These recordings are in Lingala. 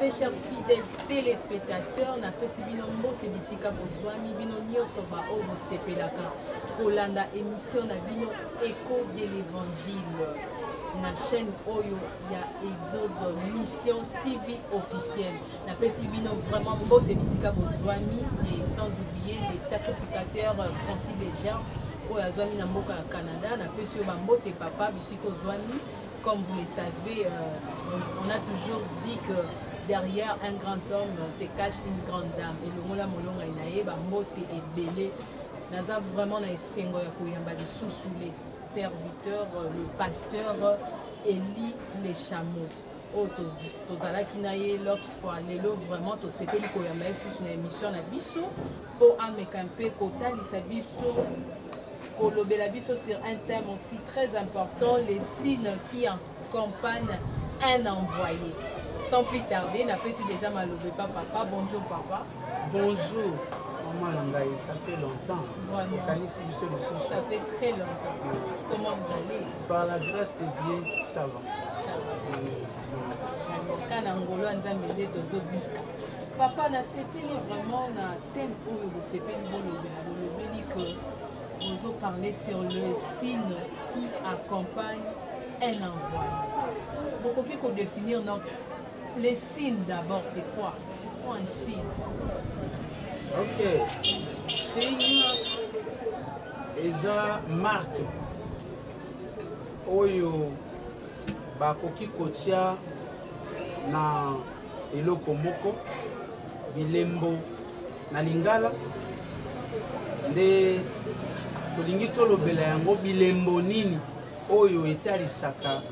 TV, chers fidèles téléspectateurs, na pesi bino mbote bisika bozwami bino nyonso ba o sepelaka kolanda émission na bino Écho de l'Évangile na chaîne Oyo ya Exode Mission TV officielle. Na pesi bino vraiment mbote bisika bozwami et sans oublier les sacrificateurs Francis Léger oyo azwami na mboka ya Canada. Na pesi yo ba mbote papa bisika ozwami. Comme vous le savez, on a toujours dit que derrière un grand homme se cache une grande dame. Et le mola molonga inaye ba mbote et belé. Naza vraiment na esengo ya koyamba sous les serviteurs, le pasteur Eli les chameaux. Oh tozala kinaye l'autre fois lelo vraiment to sepeli koyamba sous na émission na biso pour ameka mpe kotalisa biso. Biso sur un thème aussi très important, les signes qui accompagnent un envoyé. Sans plus tarder, n'a pas si déjà malobé pas papa. Bonjour papa. Bonjour maman Langaï, ça fait longtemps. Vraiment. Ça fait très longtemps. Comment vous allez? Par la grâce de Dieu, ça va. Ça va. Papa, na sepeli vraiment na thème où le sepeli bolobeli que vous parlez sur le signe qui accompagne un envoyé. Beaucoup qui peut définir les signes d'abord, c'est quoi? C'est quoi un signe? Ok. Signe eza marque oyo bakoki kotia na eloko moko bilembo na lingala nde tolingi tolobela yango bilembo nini oyo etalisaka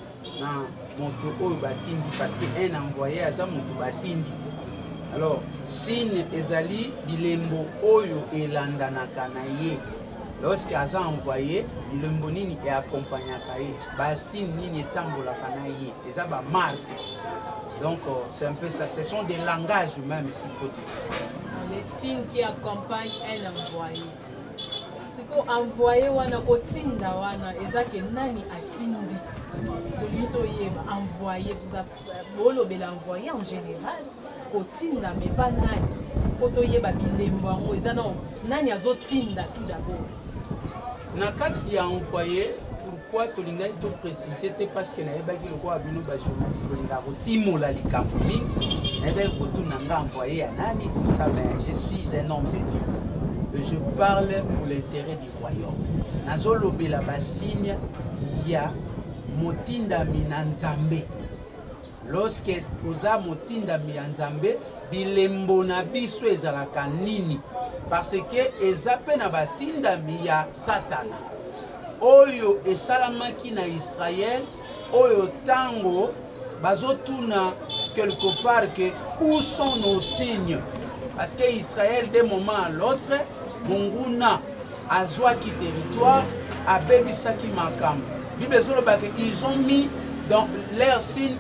na moto oyo batindi parce que un envoyé aza moto batindi. Alors signe ezali bilembo oyo elandanaka na ye lorsque aza envoyé bilembo nini e accompagnaka ye ba signe nini etambolaka na ye eza ba marque. Donc c'est un peu ça, ce sont des langages même s'il faut dire. Les signes qui accompagnent un envoyé. Envoyé wana kotinda wana ezake nani atindi tolito yeba envoyé bolobela envoyé en général kotinda mais pas nani poto yeba bilembo ngo ezana nani azotinda tout d'abord na kati ya envoyé. Pourquoi tolinga to préciser c'était parce que na yebaki loko abino ba journaliste bolinga kotimola likambo mingi na yebaki kotunanga envoyé ya nani tout ça mais je suis un homme de Dieu. Je parle pour l'intérêt du royaume. Nazolobela ba signe ya motindami na Nzambe. Lorsque oza motindami ya Nzambe, bilembo na biso ezalaka nini? Parce que ezape na batindami ya Satana. Oyo esalamaki na Israël, oyo tango bazotuna quelque part que où sont nos signes? Parce que Israël d'un moment à l'autre Munguna azwaki territoire abebisaki makambo. Ils ont mis dans leurs signes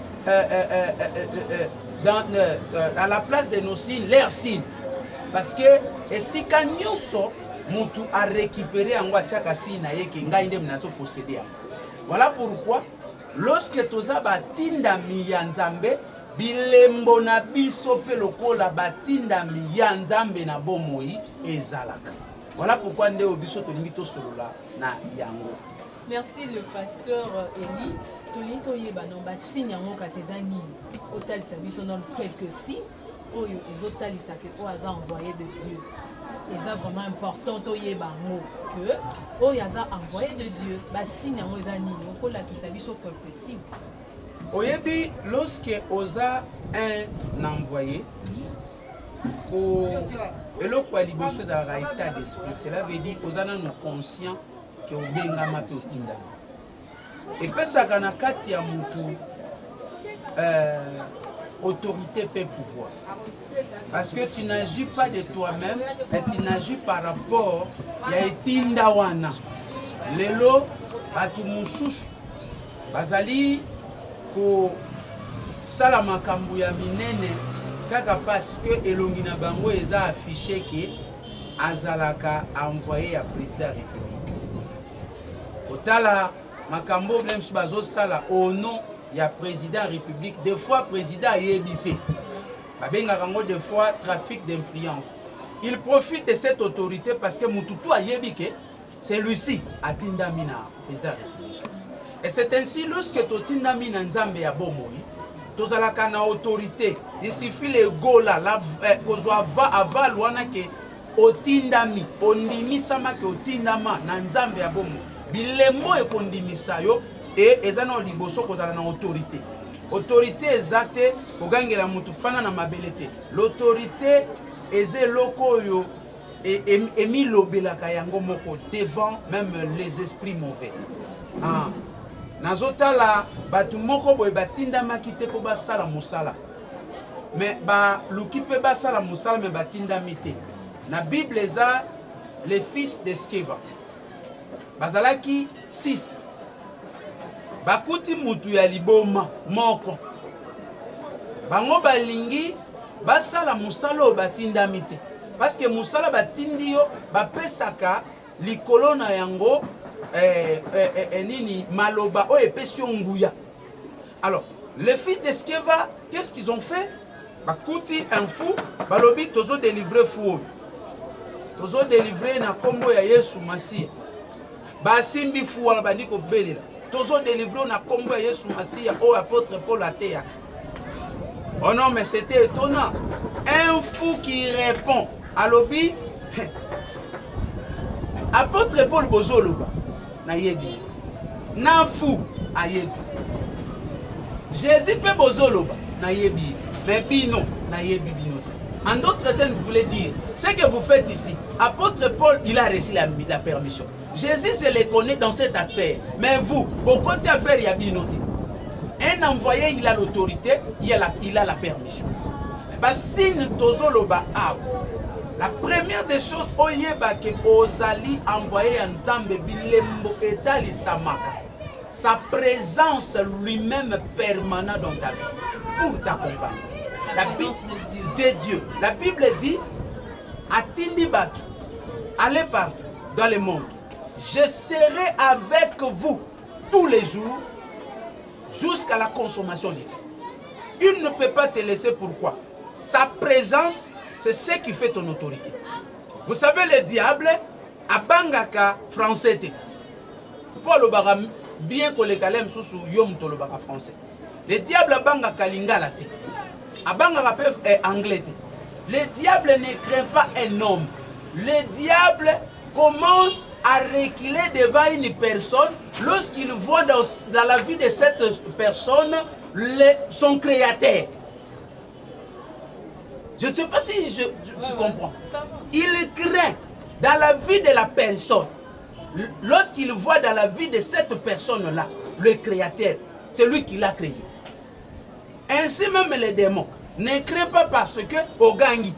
à la place de nos signes leurs signes. Parce que esika nyonso mutu a récupéré en wachaka signe na yeke ngai nde mnazo posséder. Voilà pourquoi lorsque toza batinda ya Nzambe bilembo na biso pe lokola batindami ya Nzambe na bomoi ezalaka. Voilà pourquoi nde obiso tolingi tosolola na yango. Merci le pasteur Eli. Tolito yeba no ba signe yango kasi za nini. Otalisa biso non quelques signes oyo ezotalisa que o aza envoyé de Dieu. Eza vraiment important to yeba ngo que oyo aza envoyé de Dieu ba signe yango eza nini. Okola kisa biso quelques signes. Oyebi, lorsque osa un envoyé, cela veut dire qu'on est conscient que on et puis ça na kati ya mutu autorité peut pouvoir. Parce que tu n'agis pas de toi-même, mais tu n'agis par rapport à etinda wana. Lelo atu mususu bazali ko sala makambo ya minene kaka parce que elongi na bango eza affiché que azalaka envoyé ya président république. Otala makambo blem bazo sala au nom ya président république des fois président yebité Des fois trafic d'influence. Il profite de cette autorité parce que Mututu a yébike, c'est lui-ci à Tindamina, président de la République. Et c'est ainsi lorsque Tindamina Nzambe ya bomoi, tozalaka na autorité, il suffit les gola, la kozwa aval wana ke otindami, ondimisa ke otindama na Nzambe ya bomoi. Bilemo e kondimisa yo et ezana liboso kozala na autorité. Autorité ezate kogangela mutu fana na mabelete. L'autorité eze loko yo emi lobelaka yango moko devant même les esprits mauvais. Ah. Nazotala batu moko boye batindamaki te po basala musala. Mais ba luki pe basala musala me batindami te. Na Bible eza les fils de Skeva. Bazalaki 6. Bakuti mutu ya liboma moko. Bango balingi basala musala o batindami te. Parce que musala batindi yo bapesaka likolo na yango nini maloba o epesi nguya. Alors, les fils de Skeva, qu'est-ce qu'ils ont fait? Bakuti un fou, balobi tozo délivrer fou. Tozo délivrer na kombo ya Yesu Masia. Basimbi fou wana bandi ko belela. Tozo délivrer na kombo ya Yesu Masia o apôtre Paul ateya. Oh non, mais c'était étonnant. Un fou qui répond à l'obi. Apôtre Paul Bozoloba. Na yebi. Na fou a yebi. Jésus peut Bozoloba. Na yebi. Mais bino. Na yebi binote. En d'autres termes, vous voulez dire, ce que vous faites ici, apôtre Paul, il a reçu la permission. Jésus, je le connais dans cette affaire. Mais vous, pourquoi tu as fait Yabinote? Un envoyé, il a l'autorité, il a la permission. Si nous la première des choses, oyeba que Ozali envoyé en Nzambe bilembo etali samaka. Sa présence lui-même permanente dans ta vie pour t'accompagner. La Bible de Dieu. La Bible dit Atindi Batu, allez partout dans le monde. Je serai avec vous tous les jours jusqu'à la consommation du temps. Il ne peut pas te laisser. Pourquoi? Sa présence, c'est ce qui fait ton autorité. Vous savez, le diable, à Bangaka français. Pour le baram, bien que les kalem sous yom to le bara français. Le diable à Bangaka lingala. À Bangaka est anglais. Le diable ne craint pas un homme. Le diable commence à reculer devant une personne lorsqu'il voit dans la vie de cette personne son créateur. Je ne sais pas si tu comprends. Il craint dans la vie de la personne. Lorsqu'il voit dans la vie de cette personne-là, le créateur, c'est lui qui l'a créé. Ainsi même les démons. Ne crains pas parce que Ogangi.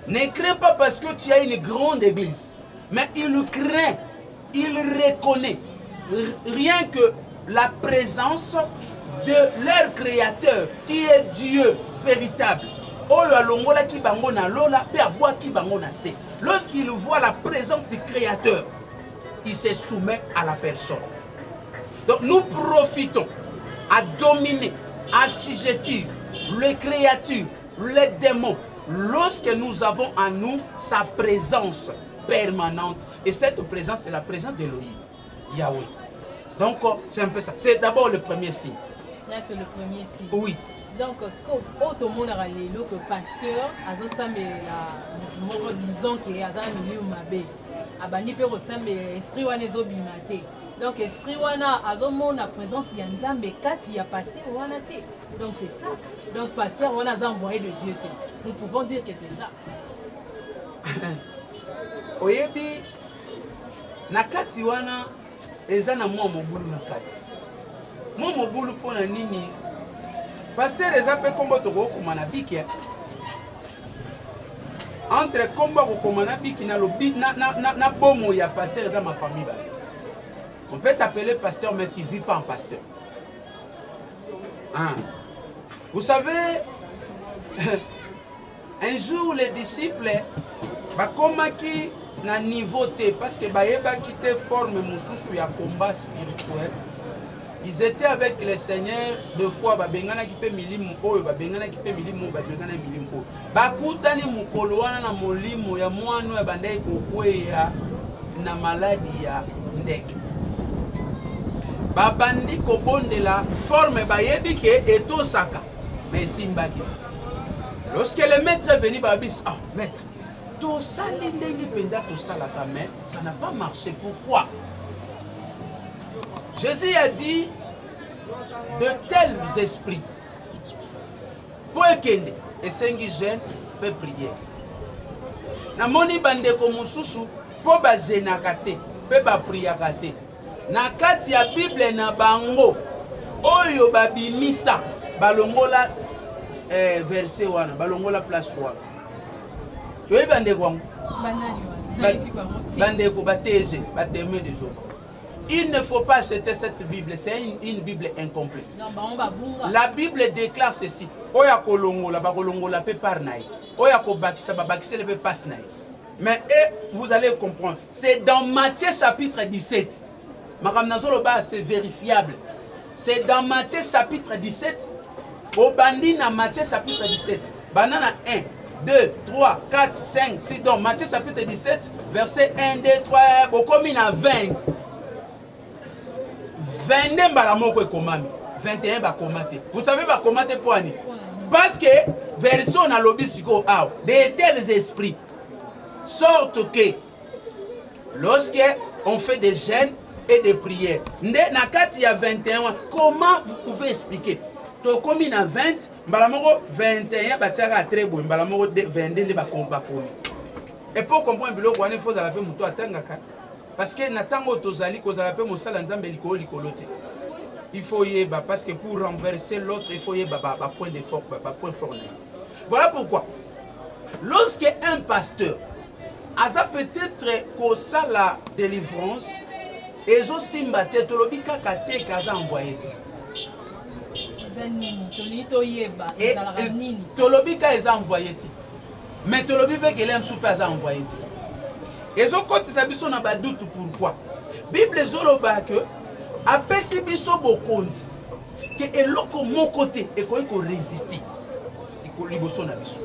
Ne crains pas parce que tu as une grande église. Mais il craint, il reconnaît rien que la présence de leur créateur qui est Dieu véritable. Lorsqu'il voit la présence du créateur, il se soumet à la personne. Donc nous profitons à dominer, à assujettir les créatures, les démons, lorsque nous avons en nous sa présence permanente. Et cette présence, c'est la présence d'Elohim, Yahweh. Donc c'est un peu ça. C'est d'abord le premier signe. Là, c'est le premier signe. Oui. Donc, ce que tout le monde a dit, le pasteur, disons qu'il y a un milieu mabé. Abani peut ressembler l'esprit wana ezobimate. Donc esprit wana azomona présence ya Nzambe kati ya pasteur wana te. Donc c'est ça. Donc pasteur wana a envoyé de Dieu te. Nous pouvons dire que c'est ça. Oyebi na kati wana eza na mwa mobulu na kati. Mwa mobulu pona nini? Pasteur eza pe kombo toko komana biki. Entre combat kokomana biki na lobi na bomo ya pasteur eza ma famille ba. On peut t'appeler pasteur mais tu vis pas en pasteur. Hein? Vous savez, un jour les disciples bakomaki na niveau T parce que bayeba qui te forme mususu ya combat spirituel. Ils étaient avec le Seigneur deux fois, babengana qui peut milimu oyo, babengana qui peut milimu, babengana milimu oyo. Bakutani mukolo wana na molimo ya mwano ya bandai kokweya na maladi ya ndeke. Babandi kobondela forme bayebi ke etosaka, mais simbaki. Lorsque le maître est venu, babis, ah maître, tout ça l'indengi penda tout ça la mais ça n'a pas marché. Pourquoi? Jésus a dit de tels esprits pour ekende et 5 jeunes peut prier. Na moni bande ko mususu po bazenaka te pe ba priaka te. Na kati ya Bible na bango oyo babimisa balongola verset wana balongola place wana. Toye bande ko bande ko bateze bateme des autres. Il ne faut pas acheter cette Bible, c'est une Bible incomplète. La Bible déclare ceci. Oya kolongola ba kolongola pe parnaï. Oya ko bakisa ba bakisa le pe pasnaï. Mais vous allez comprendre, c'est dans Matthieu chapitre 17. C'est vérifiable. C'est dans Matthieu chapitre 17. Au bandi na Matthieu chapitre 17. Banana 1, 2, 3, 4, 5, 6. Donc Matthieu chapitre 17, verset 1, 2, 3, bokomi na 20. 22 balamoko komami. 21 ba komate. Vous savez ba komate poani? Parce que version na lobi siko aw. De tels esprits sortent que lorsque on fait des jeûnes et des prières. Na kati ya 21, comment vous pouvez expliquer? To komi na 20, balamoko 21 batiaka très bon, balamoko 22 de ba komi. Et pour comprendre biloko wana faut ala pe muto atangaka. Parce que natango tozali kozala pe mosala nzambe likolo likolote. Il faut y aller parce que pour renverser l'autre, il faut y aller point de fort, point fort. Voilà pourquoi. Lorsque un pasteur a peut-être que ça la délivrance, et aussi mbaté tolobi kakate kaza envoyé. Et tolobi ka eza envoyé. Mais tolobi veut que l'aime soupe a envoyé. Et zo kote sa biso na ba doute pourquoi. Bible zoloba que apesi biso bokonzi que eloko mon côté et ko résister. Iko liboso na biso.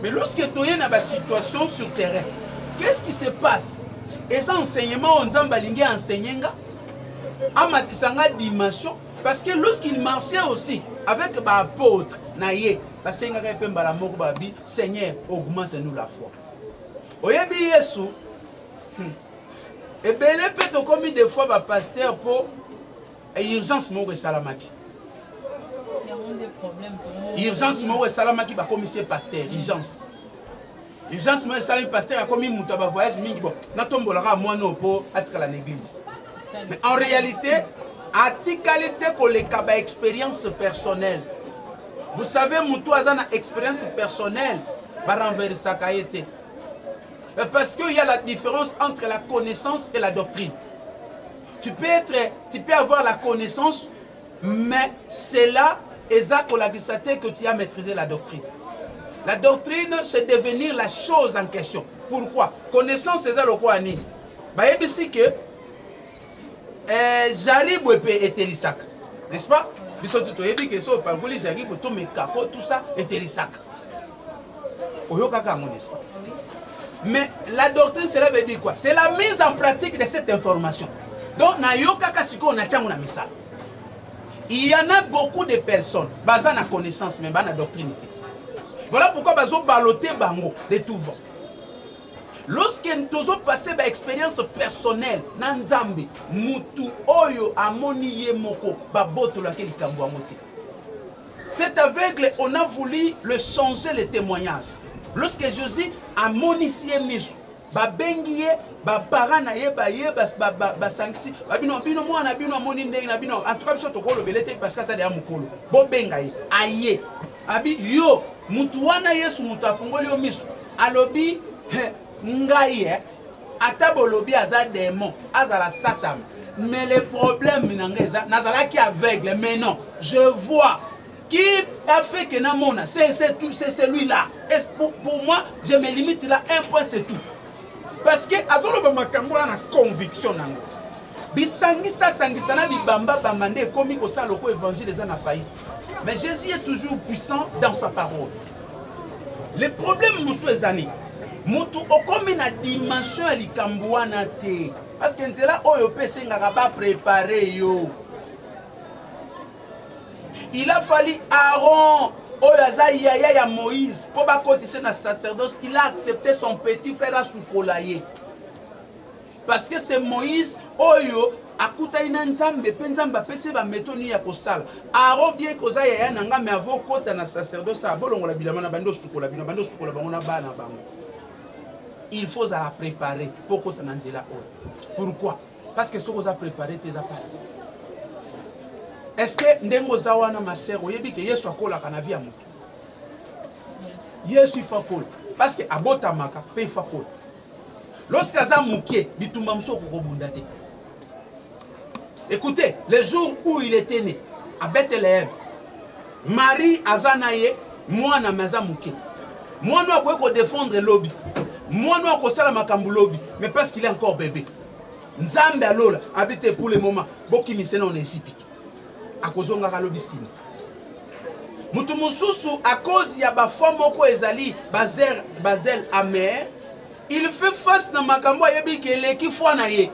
Mais lorsque toye na ba situation sur terrain, qu'est-ce qui se passe? Et enseignements on nzamba lingi enseigner amatisanga dimension parce que lorsqu'il marchait aussi avec ba apôtre na ye basenga ka pe mbala moko babi Seigneur augmente-nous la foi. Oyebi Yesu et bien les peut commis des fois ba pasteur pour urgence moko salamaki. Il y a des problèmes pour urgence moko salamaki ba commissaire pasteur urgence. Urgence moko salamaki pasteur a commis muto ba voyage mingi bon na tombolaka moi no po atikala l'église. Mais en réalité à qualité que les kaba expérience personnelle. Vous savez muto azana expérience personnelle ba renverser kaité. Parce qu'il y a la différence entre la connaissance et la doctrine. Tu peux avoir la connaissance, mais c'est là que tu as maîtrisé la doctrine. La doctrine, c'est devenir la chose en question. Pourquoi? Connaissance, c'est ça le quoi ni. Bah, ici que j'arrive et Télissac. N'est-ce pas? Ils sont tout au que ça, par exemple, j'arrive tout mes capots, tout ça, et Télissac. N'est-ce pas? Mais la doctrine, cela veut dire quoi? C'est la mise en pratique de cette information. Donc, il y en a beaucoup de personnes, basant la connaissance, mais basant la doctrine. Voilà pourquoi bazo baloté bango de tout vent. Lorsque nous avons passé par expérience personnelle, Nanzambi, Mutu, Oyo, Amoni, Yemoko, Baboto, laquelle il cambo amoté. Cet aveugle, on a voulu le changer le témoignage. Lorsque Jésus a monifié Misu, babengiye, baparana ye basangisi, babino mwana bino moni ndenge na bino en tout cas biso tokolo belete parce que ça de mukolo. Bo bengaye aye. Abi yo mutu wana Yesu mutu afungoli yo Misu. Alobi ngai atabolobi aza démon, azala Satan. Mais le problème nangeza nazala qui aveugle mais non, je vois. Qui a fait que Namona, c'est celui-là. Et pour moi, je me limite là, un point c'est tout. Parce que Azolo Makambo a une conviction. bisangisa sangisa na bibamba bamande komi ko sa loko évangile eza na faillite. Mais Jésus est toujours puissant dans sa parole. Le problème musu ezani mutu okomi na dimension ya likambo wana te parce que nzela oyo pe sengaka ba préparer yo. Il a fallu Aaron oyo yaya ya Moïse pour bakotise na sacerdoce, il a accepté son petit frère à Soukolaye. Parce que c'est Moïse oyo akutai na nzambe pe nzambe apese ba metoni ya kosala. Aaron bien koza yaya nanga me avokota na sacerdoce abolongola bilama na bando sukola bango na bana bango. Il faut la préparer pour kota na nzela oyo. Pourquoi? Parce que ce qu'on a préparé tes passe. Est-ce que ndengo zawana ma sœur oyebi ke Yesu akola kana via mutu? Yesu fakola parce que abota maka pe fakola. Lorsque aza mukie bitumba mso ko bundate. Écoutez, le jour où il était né à Bethléem, Marie azanaye mwana maza mukie. Mwana ko défendre lobby. Mwana ko sala makambu lobby, mais parce qu'il est encore bébé. Nzambe alola habite pour le moment. Boki misena on est ici pito. Akozonga kalobisini. Mutu mususu à cause ya ba femme moko ezali bazel amer, il fait face na makambo yebi ke leki foi na ye.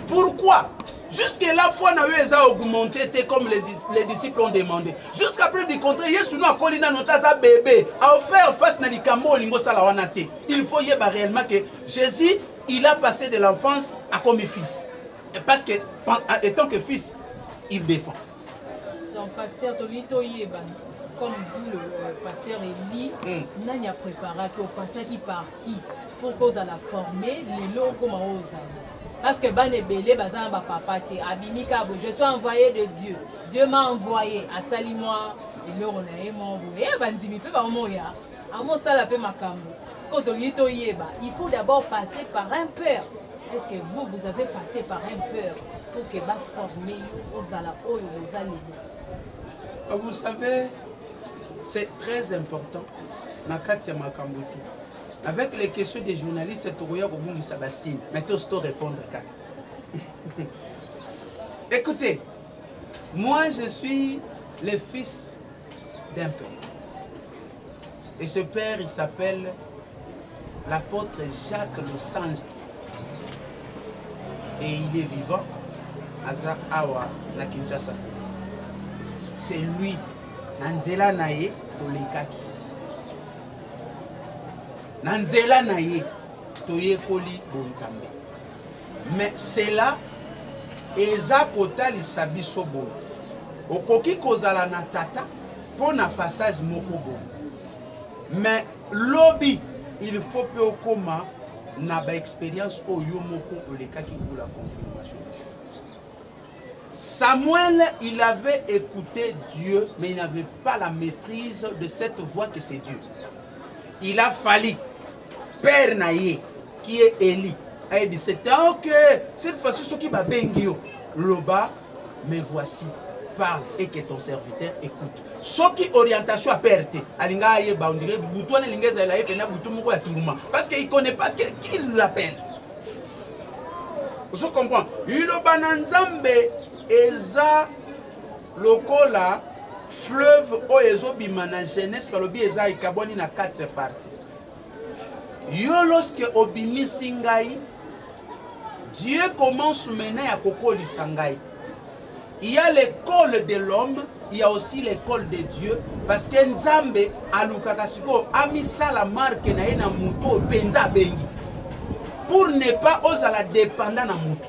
Pourquoi? Jusqu'à la foi na yo eza augmenté comme les disciples ont demandé. Jusqu'à preuve du contraire, Yesu no akolina notaza bébé a offert face na likambo lingo sala wana te. Il faut yeba réellement que Jésus il a passé de l'enfance à comme fils. Parce que, étant que fils, il défend. Donc, pasteur Tolito Yeba, comme vous, le pasteur Eli, n'a a préparé que pasteur qui par qui pour cause de la former, les lots comme aux parce que ban est belé, bazan ba papa te abimi kabo, je suis envoyé de Dieu. Dieu m'a envoyé à Salimoa et le on a envoyé. Bandimi peut pas mourir. À mon sala pe makambo. Ce que Tolito Yeba, il faut d'abord passer par un père. Est-ce que vous avez passé par un peur pour que va former aux ala aux alliés? Vous savez, c'est très important. Nakatia Makambutu. Avec les questions des journalistes, Togoya Robundi Sabastine, mais tu dois répondre. Écoutez, moi je suis le fils d'un père. Et ce père, il s'appelle l'apôtre Jacques le Sange. Et il est vivant Aza Awa na Kinshasa. C'est lui, Nanzela Naye Tolekaki. Nanzela Naye Toyekoli Bonzambe. Mais c'est là, Eza Kota Lisabiso Bon. Okoki Kozala na tata, pour na passage Moko Bon. Mais lobby, il faut peu au coma. N'a pas expérience au Yomoko Olekaki pour la confirmation des choses. Samuel, il avait écouté Dieu, mais il n'avait pas la maîtrise de cette voix que c'est Dieu. Il a fallu Père Naye, qui est Élie, a dit c'est ok, cette fois-ci, ce qui va bengio, Loba, mais voici, parle et que ton serviteur écoute. Ce qui orientation à perte, alinga yeba on dirait bouton lingeza la yepena bouton moko ya tourment parce qu'il connaît pas qui l'appelle. Vous comprenez? Il bananzambe eza lokola fleuve o ezo bimana jeunesse kalobi eza ikaboni na 4 parties. Yo lorsque obimi singai, Dieu commence maintenant à kokoli sangai. Il y a l'école de l'homme, il y a aussi l'école de Dieu. Parce que Nzambe, alukakasiko, amisa la marque na ena muto penza bengi. Pour ne pas oser la dépendre na muto.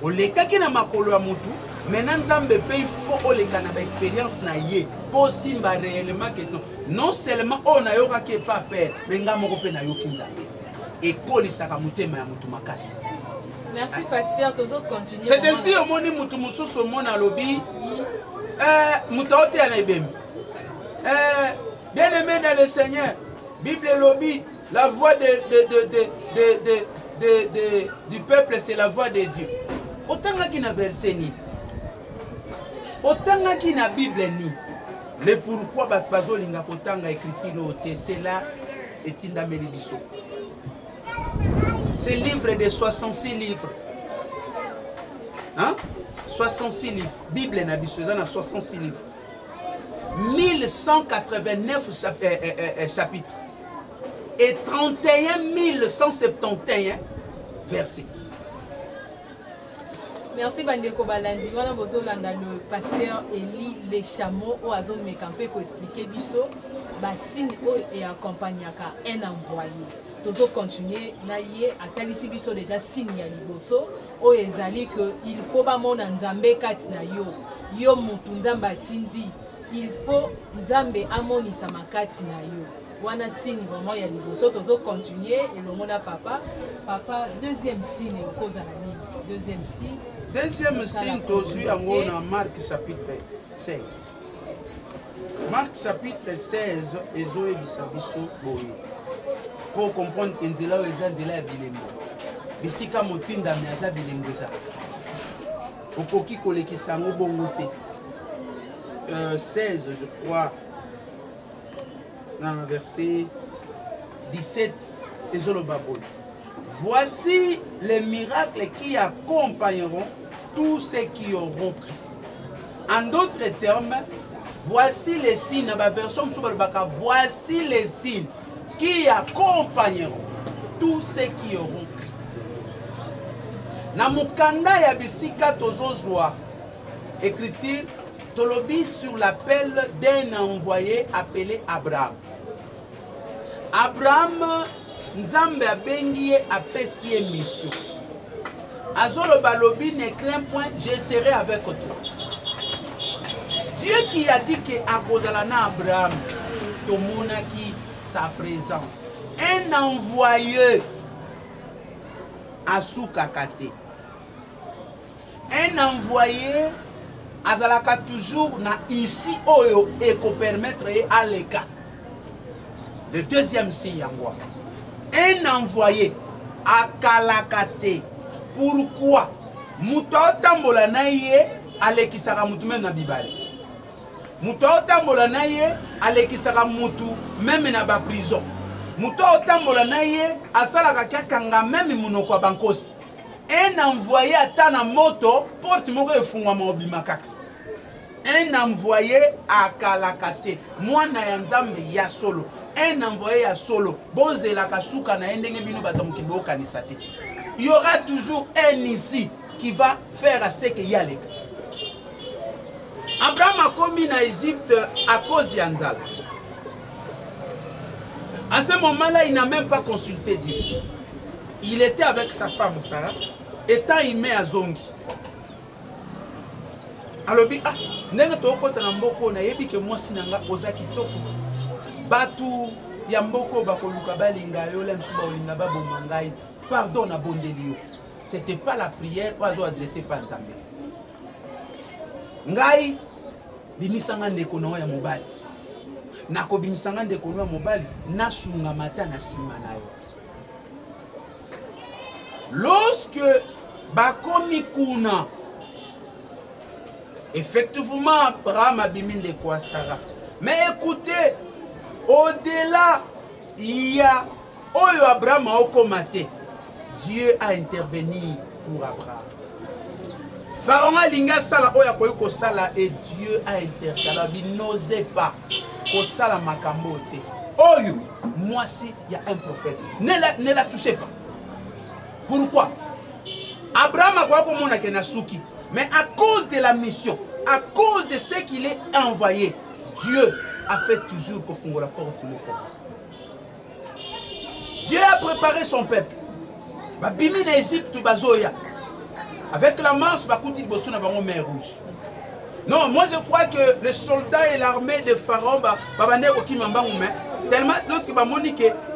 Olekaki na makolo ya mutu, maintenant Nzambe pe il faut oleka na ba expérience na ye. Pour simba réellement que non seulement on a yoka ke pas père, mais ngamoko pe na yoki Nzambe. École saka mutema ya mutu makasi. Merci pasteur, toujours continuer. C'est ainsi au monde mutu mususu au monde lobby. Mutaote anaibem. Bien aimé dans le Seigneur, Bible lobby, la voix du peuple c'est la voix de Dieu. Autant qu'il na verset ni. Autant qu'il na Bible ni. Le pourquoi bazo linga potanga écrit no te c'est là et tinda melibiso. Ce livre de 66 livres. Hein? 66 livres. Bible na biso na 66 livres. 1189 chapitres. Et 31 171 versets. Merci Bandeko Balandi. Voilà le pasteur Eli Lechameau ou Azon Mekampé qui expliqué biso ba signe et accompagné un envoyé. Tozo continuer na yé atalisi biso déjà signe ya liboso o ezali que il faut ba mona nzambe kati na yo mutu nzamba tindi il faut nzambe amonisa makati na yo. Wana signe vraiment ya liboso tozo continuer et le mona papa deuxième signe au cause à la ligne. Deuxième signe tozu yango na Marc chapitre 16. Marc chapitre 16 ezoyebisa biso boye pour comprendre que nzela oyo eza nzela ya bilembo bisika motindami aza bilembo ezalaka okoki kolekisa yango bongo te. 16 je crois dans le verset 17 ezoloba boye voici les miracles qui accompagneront tous ceux qui auront cru. En d'autres termes, voici les signes, voici les signes qui accompagneront tous ceux qui auront cru. Na mukanda ya bisika tozozwa écriture tolobi sur l'appel d'un envoyé appelé Abraham. Abraham Nzambe abengi apesi mission. Azolo balobi ne crains point, je serai avec toi. Dieu qui a dit que akozalana Abraham tomonaki sa présence. Un envoyé asukakate. Un envoyé azalaka toujours na ici oyo eko permettre à l'écart. Le deuxième signe yango. Un envoyé à Kalakate. Pourquoi? Muto tambola na ye alekisaka mutu même na bibali. Muto tambola na ye alekisaka mutu même na ba prison. Muto tambola na ye asalaka kakanga même munoko bankosi. Un envoyé atana moto porte moko efungwa mobima kaka. Un envoyé à Kalakate. Mwana ya Nzambe ya solo. Un envoyé à solo. Bozela kasuka na endenge bino batamuki bo kanisate. Il y aura toujours un ici qui va faire ce qu'il y a les Abraham a commis en Égypte à cause d'Anzal. À ce moment-là, il n'a même pas consulté Dieu. Il était avec sa femme Sarah, étant aimé à Zongi. Alors, nenge tokota na mboko na yebi ke mwasi nanga oza kitoko. Batu ya mboko bakoluka balinga yo le msuba olinga baboma ngai. Pardon à Bondelio. C'était pas la prière oiseau adressée par Nzambe. Ngai bimisanga ndeko na ya mobali. Nako bimisanga ndeko na mobali nasunga mata na sima na yo. Lorsque bakomi kuna effectivement Abraham a bimi ndeko à Sarah. Mais écoutez, au-delà il y a oyo Abraham a okomate. Dieu a intervenu pour Abraham. Pharaon a linga sala oya koyoko sala et Dieu a intervenu. Il n'osait pas ko sala makambote. Oyo, moi si il y a un prophète. Ne la touchez pas. Pourquoi? Abraham a quoi comme on a kenasuki. Mais à cause de la mission, à cause de ce qu'il est envoyé, Dieu a fait toujours qu'on fonde la porte. Dieu a préparé son peuple. Bimi en Égypte, avec la marche, mer rouge. Non, moi je crois que les soldats et l'armée de Pharaon, tellement lorsque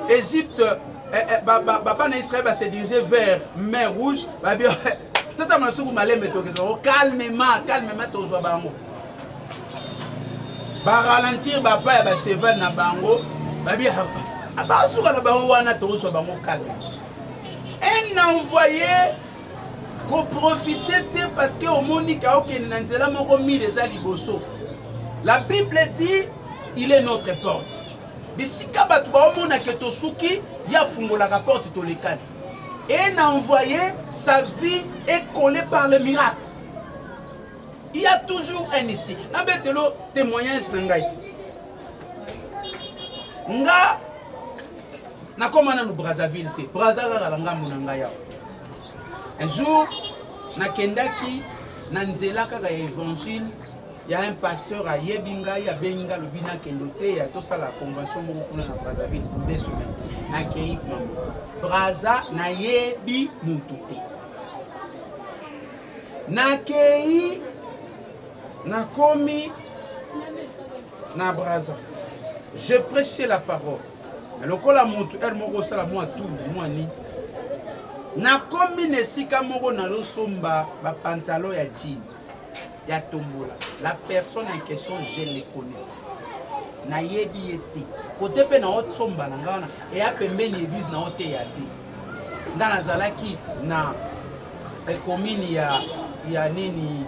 l'Égypte, Israël se dirigeait vers mer rouge, calmement, ralentir cheval na bango, un envoyé qu'on profitait parce que au Monica Nanzela Moromi les aliboso. La Bible dit il est notre porte. Bisika batu ba omona ke tosuki ya fungola ka porte to lekani. Un envoyé, sa vie est collée par le miracle. Il y a toujours un ici. Nabetelo témoignage n'angai. Nga nakoma na Brazzaville te. Brazzaville la ngambu nangaya. Un jour nakendaki na nzela kaka ya évangile. Il y a un pasteur à Yebinga, il y a Benga, le Bina Kendote, il y a tout ça la convention pour la Brazzaville pour 2 semaines. Na kei maman. Brazza na yebi mututi. Na kei na komi na Brazza. Je prêchais la parole. Mais le kola mutu el moko sala moi tout moi ni. Na komi nesika moko na lo somba ba pantalon ya jean. Ya tombola. La personne en question, je les connais. Na yebi ete. Côté pe na haute somba na ngana et a pembeni église na haute ya te. Ngana zalaki na commune ya nini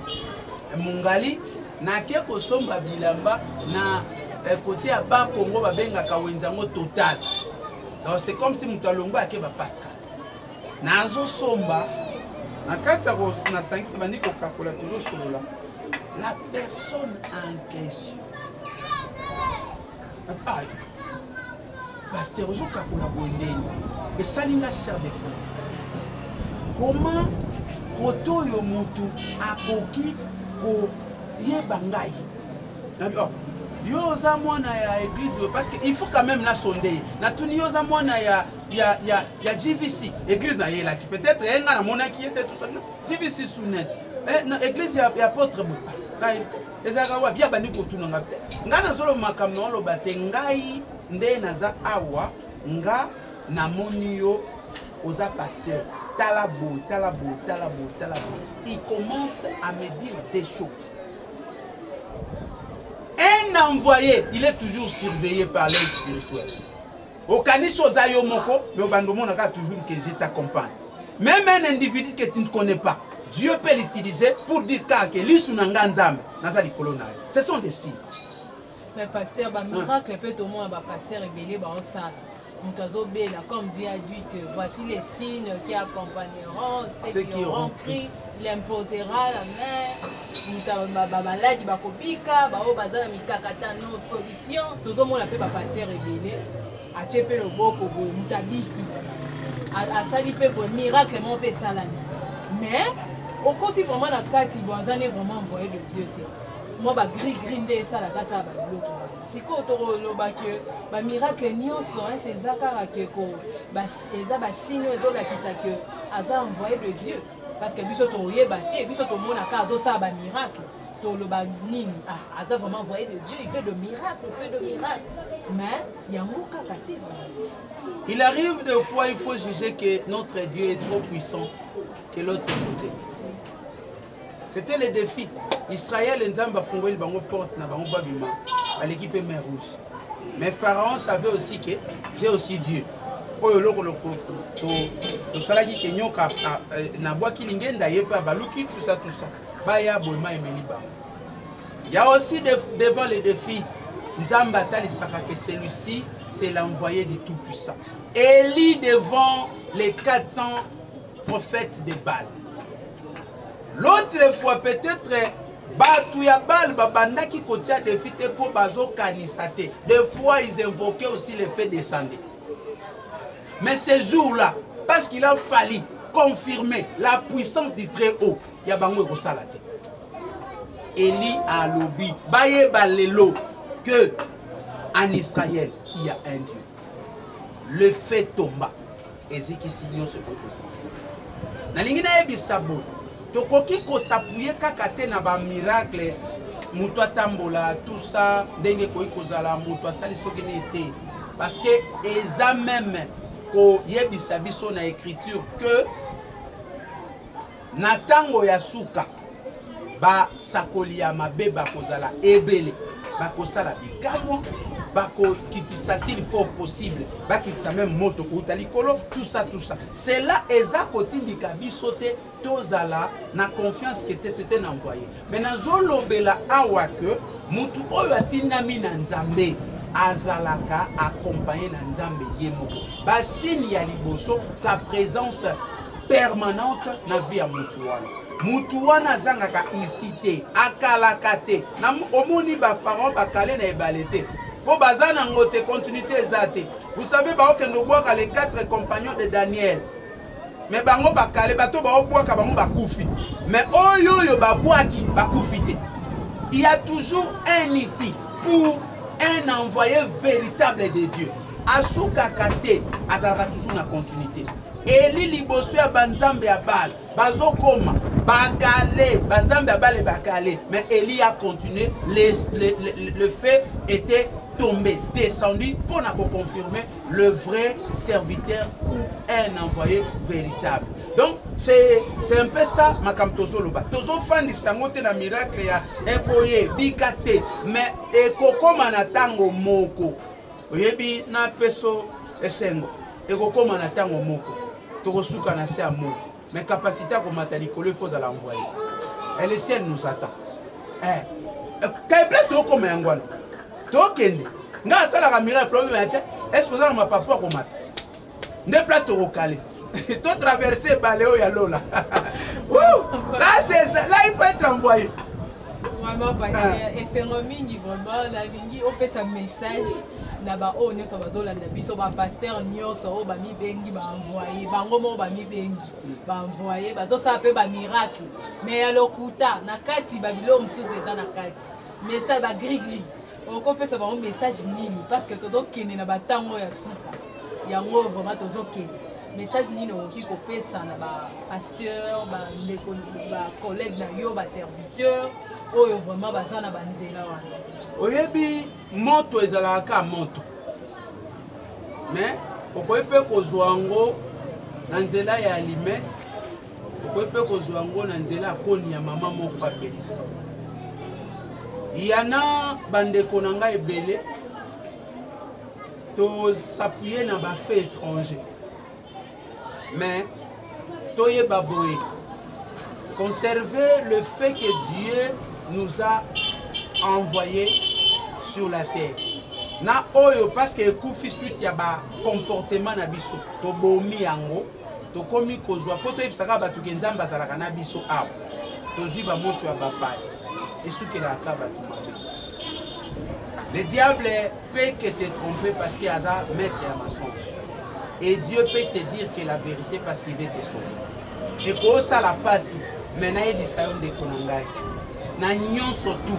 Mungali na ke ko somba bilamba na côté ya ba Congo ba benga ka wenzango total. Donc c'est comme si mutalongo ake ba Pascal. Na zo somba na katsa ko na 5 bandi ko kakola toujours solola. La personne en question. Ah, pasteur, je suis et salinga cher de comment koto yo mutu akoki ko yebangai. Yo za mwana ya église parce que il faut quand même la sonder. Na tuni yo za mwana ya GVC église na yela qui peut-être enga na mona qui était tout ça. GVC sounet. Na église ya apôtre ezaka wa bia bandi kotuna ngapte ngana zolo makamno olo bate ngai nde naza awa nga na monio oza pasteur talabo il commence à me dire des choses. Un envoyé, il est toujours surveillé par l'œil spirituel. Au kanis oza yo moko mais au bandomo naka toujours que je t'accompagne. Même un individu que tu ne connais pas, Dieu peut l'utiliser pour dire que ce sont des signes. Mais pasteur, le miracle peut au moins pasteur révélé en salle. Comme Dieu a dit que voici les signes qui accompagneront ceux qui auront cru, il imposera la main, malade, bakobika, bazana mikakata no solution. Tout le monde appelle pasteur révélé, a tchepé le boko, mutabiki, a sali pe miracle mon pe salami. Mais au côté vraiment la carte, ils vont vraiment envoyer de Dieu. Moi, gris de ça, la casse à bloc. C'est quoi le miracle nyonso, c'est Zakara qui est un signe qui a envoyé de Dieu. Parce que Bichot Oye batté, Bichot Omona Kazo ça un miracle. Le Banini a vraiment envoyé de Dieu, il fait de miracles, Mais il y a un mot kakaté. Il arrive des fois, il faut juger que notre Dieu est trop puissant que l'autre côté. C'était le défi. Israël et Nzamba font une porte à l'équipe mer rouge. Mais Pharaon savait aussi que j'ai aussi Dieu. Il y a aussi devant les défis, Nzamba Talisaka que celui-ci, c'est l'envoyé du Tout-Puissant. Élie devant les 400 prophètes de Baal. L'autre fois, peut-être, Batouya Baal, Babanda qui contient des défis pour Bazo Kanisate. Des fois, ils invoquaient aussi le fait descendre. Mais ce jour-là, parce qu'il a fallu confirmer la puissance du Très-Haut, il y a Bango Salate. Élie a lobby, Baye Balelo, que en Israël, il y a un Dieu. Le fait tomba. Ezeki Signon se propose. Nalingina ebisabo. Tokoki ko s'appuyer kakate na ba miracle. Muto tambola tout ça ndenge ko ikozala muto asali soki nete. Parce que eza même ko yebisa biso na écriture que na tango ya suka ba sakoli ya mabeba kozala ebele bakosala bikamwa bako kitisa s'il faut possible bakitisa même moto kouta likolo tout ça c'est là eza kotindika bisote tozala na confiance que c'était envoyé mais na zolobela awa que mutu oyo atindami na nzambe azalaka accompagné na nzambe ye moko. Ba signe ya liboso sa présence permanente na vie ya mutu wana. Mutu wana azangaka ici te, akalaka te. Na omoni ba pharaon bakale na ebale te. Po bazana ngote continuité ezate. Vous savez ba okendo bwaka les 4 compagnons de Daniel. Mais bango bakale bato ba obwaka bango bakufi. Mais oyo babwaki bakufi te. Il y a toujours un ici pour un envoyé véritable de Dieu. Asuka kate azalaka toujours na continuité. Eli liboso ya banzambe ya Baal bazokoma bakale banzambe ya Baal bakale, mais Eli a continué. Le fait était tombé, descendu pour confirmer le vrai serviteur ou un envoyé véritable. Donc c'est un peu ça makam tozoloba. Tozo fandi sangote na miracle ya eboye bikate, mais ekokoma na tango moko. Oyebi na peso esengo ekokoma na tango moko. Tokosuka na se amour. Mais capacité à komata likolo faut à l'envoyer. Et le ciel nous attend. Quelle place to koma yangwana? To kende. Nga sala ka miracle problème ate. Est-ce que vous avez ma papa komata? Nde place to kokale. To traverser baléo ya lola. Là c'est ça, là il faut être envoyé. Vraiment parce que c'est mingi vraiment la lingi on fait un message na ba o nyoso bazolanda biso ba pasteur nyoso o ba mi bengi ba envoyer bango mo ba mi bengi ba envoyer bazo sa pe ba miracle mais ya lokuta na kati ba bilo msusu eta na kati mais ça ba grigli on peut ça ba message nini parce que todo kene na ba tango ya suka yango vraiment tozo kene message nini oki kopesa na ba pasteur ba ndeko ba collègue na yo ba serviteur oyo vraiment bazana banzela wana. Oyebi moto ezalaka moto. Mais okoyepe kozwa ngo na nzela ya alimete, okoyepe kozwa ngo na nzela koni ya mama moko apelisi. Yana bandeko na nga ebele to s'appuyer na ba fait étranger. Mais toyeba boye conserver le fait que Dieu nous a envoyés sur la terre. Na oyo parce que kufi suite ya ba comportement na biso to bomi yango to komi kozwa poto ebisaka batu kenzamba zalaka na biso apo to ziba moto ya bapai esuke la ka batu mabe. Le diable peut que te tromper parce qu'il a maître ya mensonge et Dieu peut te dire que la vérité parce qu'il veut te sauver. Et ko ça la passe mais na yebisa yo ndeko na ngai na nyonso tu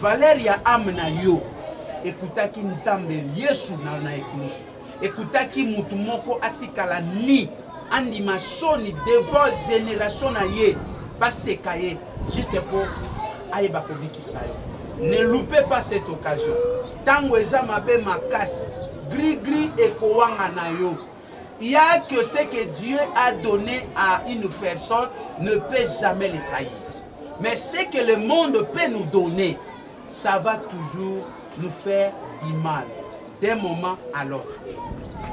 valeur ya âme na yo ekutaki nzambe Yesu na ekulusu ekutaki mutu moko atikala ni andima soni devant génération na ye baseka ye juste pour ayeba kobikisa yo. Ne loupez pas cette occasion. Tango eza mabe makasi gris ekowanga na yo. Il y a que ce que Dieu a donné à une personne ne peut jamais le trahir. Mais ce que le monde peut nous donner, ça va toujours nous faire du mal, d'un moment à l'autre.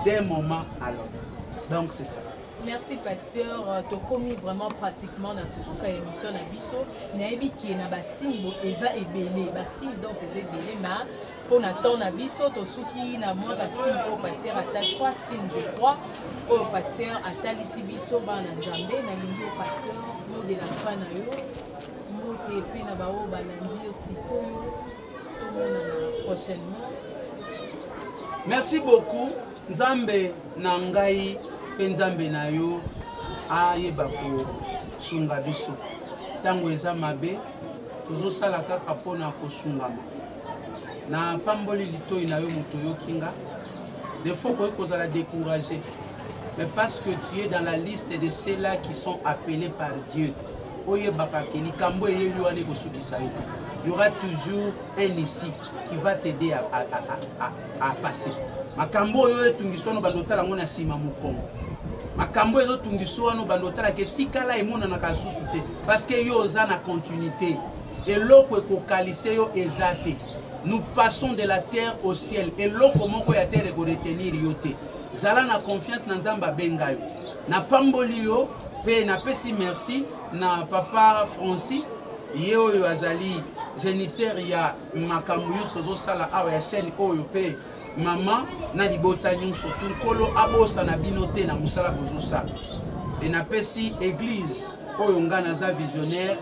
D'un moment à l'autre. Donc c'est ça. Merci pasteur, tu as commis vraiment pratiquement dans ce émission na biso. Naebi qui na basimbo eza ebele, basimbo donc eza ebele mais pour n'attendre na biso to suki na moi basimbo pasteur atal 3 signes je crois. Au pasteur atal ici biso ba na Nzambe na lingi au pasteur mot de la fin na yo. Mot te pe na ba o balandi aussi ko to mona prochainement. Merci beaucoup. Nzambe na ngai Nzambe na yo ayeba ko sunga biso tango eza mabe tozo sala kaka pona ko sungama na pamboli litoi na yo moto yo kinga des fois ko kozala décourager mais parce que tu es dans la liste de ceux-là qui sont appelés par Dieu oyeba ka ke likambo eyeli wana ko sukisa yo. Il y aura toujours un ici qui va t'aider à passer. Makambo yo etungiswa no bandotala ngona sima mukongo. Makambo yo tungiswa no bandotala ke sikala emona na kasusu te parce que yo za na continuité et loko ekokalise yo ezate. Nous passons de la terre au ciel et loko moko ya terre ko retenir yo te. Zala na confiance na Nzamba benga yo. Na pamboli yo pe na pesi merci na papa Francis ye oyo azali géniteur ya makambo nyonso tozosala awa ya chaîne oyo mpe mama na libota nyonso tu nkolo abosana bino te na mosala bozosala e napesi église oyo nga naza visionnaire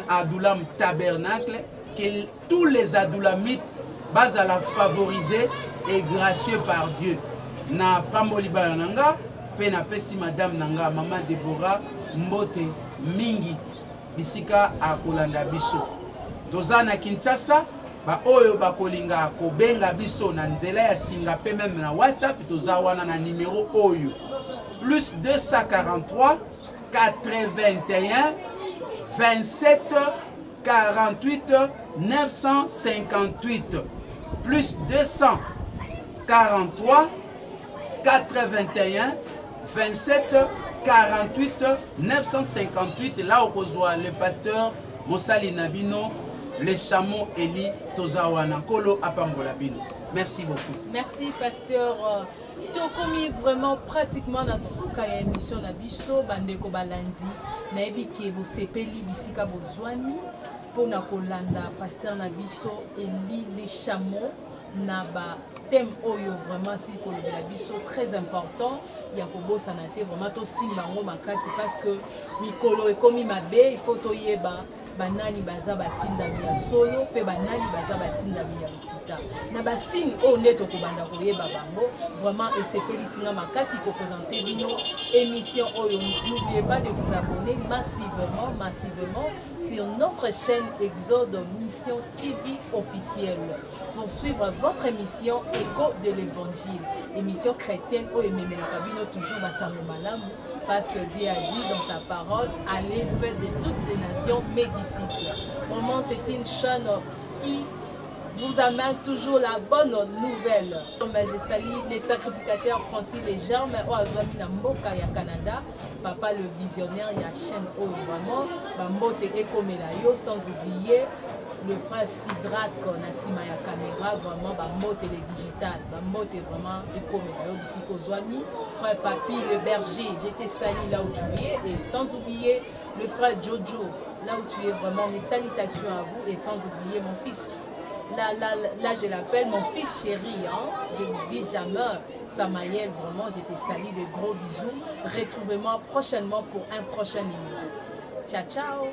Adulam Tabernacle que tous les adulamites bazala favorisés et gracieux par Dieu na pamboli bana nanga pe napesi madame nanga mama Deborah mbote mingi bisika akolanda biso toza na Kinshasa ba oyo bakolinga kobenga biso na nzela ya singa pe même na WhatsApp toza wana na numéro oyo plus 243 81 27 48 958 plus 243 81 27 48 958 là au kozwa le pasteur Mosali Nabino le chameau Eli Tozawana Kolo Apambola Bino. Merci beaucoup. Merci pasteur. Tokomi vraiment pratiquement na suka ya émission na biso bandeko balandi na ebike bo sepeli bisika bozwani pona kolanda pasteur na biso Eli le chameau na ba thème oyo vraiment si kolobela biso très important ya kobosana te vraiment to simba ngo makasi parce que mikolo ekomi mabe il faut toyeba banani baza batindami ya solo pe banani baza batindami ya lokuta na basini oyo nde tokobanda koyeba bango vraiment esepelisanga makasi kopresente bino émission oyo. N'oubliez pas de vous abonner massivement sur notre chaîne Exode Mission TV officielle pour suivre votre émission Écho de l'Évangile, émission chrétienne oyo ememelaka bino toujours basango malamu parce que Dieu a dit dans sa parole, allez faire de toutes les nations mes disciples. Vraiment, c'est une chaîne qui vous amène toujours la bonne nouvelle. Je salue les sacrificateurs Francis les Germes, Oazami Namboka ya Canada, papa le visionnaire, il y a chaîne oyo vraiment, Bambote Ekomelayo, sans oublier le frère Sidrak Nassima ya caméra, vraiment Bambote les digital, Bambote vraiment Ekomelayo, Bisiko Zwami, frère Papi le berger, j'étais sali là où tu es, et sans oublier le frère Jojo, là où tu es vraiment, mes salutations à vous, et sans oublier mon fils. Là, je l'appelle mon fils chéri, hein? Je n'oublie jamais Samaël, vraiment, je te salue de gros bisous. Retrouvez-moi prochainement pour un prochain numéro. Ciao, ciao!